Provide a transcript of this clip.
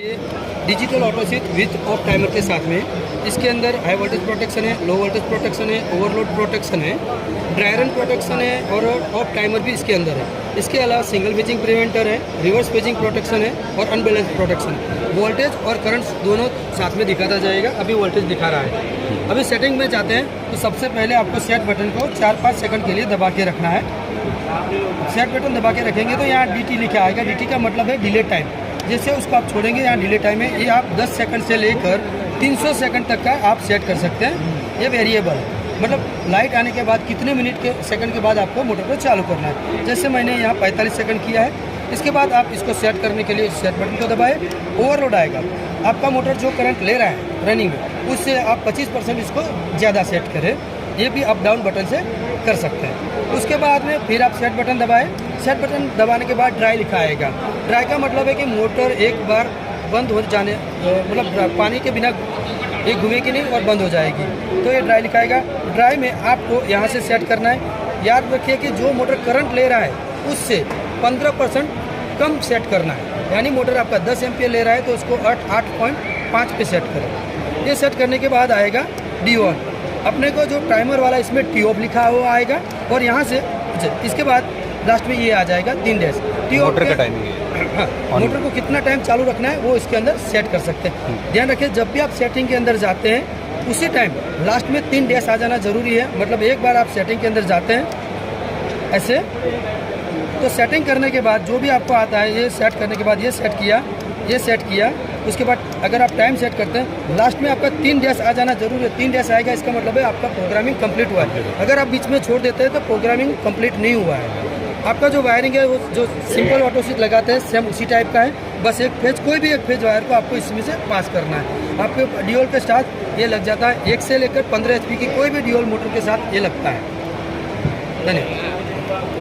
ये digital auto switch width off timer के साथ में इसके अंदर हाई वोल्टेज प्रोटेक्शन है, लो वोल्टेज प्रोटेक्शन है, ओवरलोड प्रोटेक्शन है, ड्राई रन प्रोटेक्शन है और ऑफ टाइमर भी इसके अंदर है। इसके अलावा सिंगल पेजिंग प्रिवेंटर है, रिवर्स पेजिंग प्रोटेक्शन है और अनबैलेंस प्रोटेक्शन है। वोल्टेज और करंट दोनों साथ में दिखाता जाएगा। अभी वोल्टेज दिखा रहा है। अभी सेटिंग में जाते हैं तो सबसे पहले आपको सेट बटन को 4-5 सेकंड के लिए दबा के रखना है। सेट बटन दबा के रखेंगे तो यहाँ DT लिखा आएगा। DT का मतलब है डिले टाइम। जैसे उसको आप छोड़ेंगे यहाँ डिले टाइम है, ये आप 10 सेकंड से लेकर 300 सेकंड तक का आप सेट कर सकते हैं। ये वेरिएबल है, मतलब लाइट आने के बाद कितने मिनट के सेकंड के बाद आपको मोटर को चालू करना है। जैसे मैंने यहाँ 45 सेकंड किया है। इसके बाद आप इसको सेट करने के लिए सेट बटन को दबाएं। ओवरलोड आएगा, आपका मोटर जो करंट ले रहा है रनिंग में उससे आप 25% इसको ज़्यादा सेट करें। ये भी अप डाउन बटन से कर सकते हैं। उसके बाद में फिर आप सेट बटन दबाएं। सेट बटन दबाने के बाद ड्राई लिखा आएगा। ड्राई का मतलब है कि मोटर एक बार बंद हो जाने मतलब पानी के बिना ये घूमेगी नहीं और बंद हो जाएगी, तो ये ड्राई लिखाएगा। ड्राई में आपको यहाँ से सेट करना है। याद रखिए कि जो मोटर करंट ले रहा है उससे 15% कम सेट करना है। यानी मोटर आपका 10 एम्पियर ले रहा है तो उसको 8.5 पे सेट करें। ये सेट करने के बाद आएगा डी ऑन। अपने को जो टाइमर वाला इसमें टी ऑफ लिखा हुआ आएगा और यहाँ से इसके बाद लास्ट में ये आ जाएगा 3 डैश। टी ऑफ मोटर का टाइमिंग है। हाँ, मोटर को कितना टाइम चालू रखना है वो इसके अंदर सेट कर सकते हैं। ध्यान रखिए जब भी आप सेटिंग के अंदर जाते हैं उसी टाइम लास्ट में 3 डैश आ जाना जरूरी है। मतलब एक बार आप सेटिंग के अंदर जाते हैं ऐसे, तो सेटिंग करने के बाद जो भी आपको आता है ये सेट करने के बाद ये सेट किया, ये सेट किया। उसके बाद अगर आप टाइम सेट करते हैं लास्ट में आपका 3 डैश आ जाना जरूरी है। 3 डैश आएगा इसका मतलब है आपका प्रोग्रामिंग कंप्लीट हुआ है। अगर आप बीच में छोड़ देते हैं तो प्रोग्रामिंग कंप्लीट नहीं हुआ है। आपका जो वायरिंग है वो जो सिंपल ऑटो स्विच लगाते हैं सेम उसी टाइप का है। बस एक फेज, कोई भी एक फेज वायर को आपको इसमें से पास करना है। आपके ड्यूल के साथ ये लग जाता है। 1 से लेकर 15 HP की कोई भी ड्यूल मोटर के साथ ये लगता है। धन्यवाद।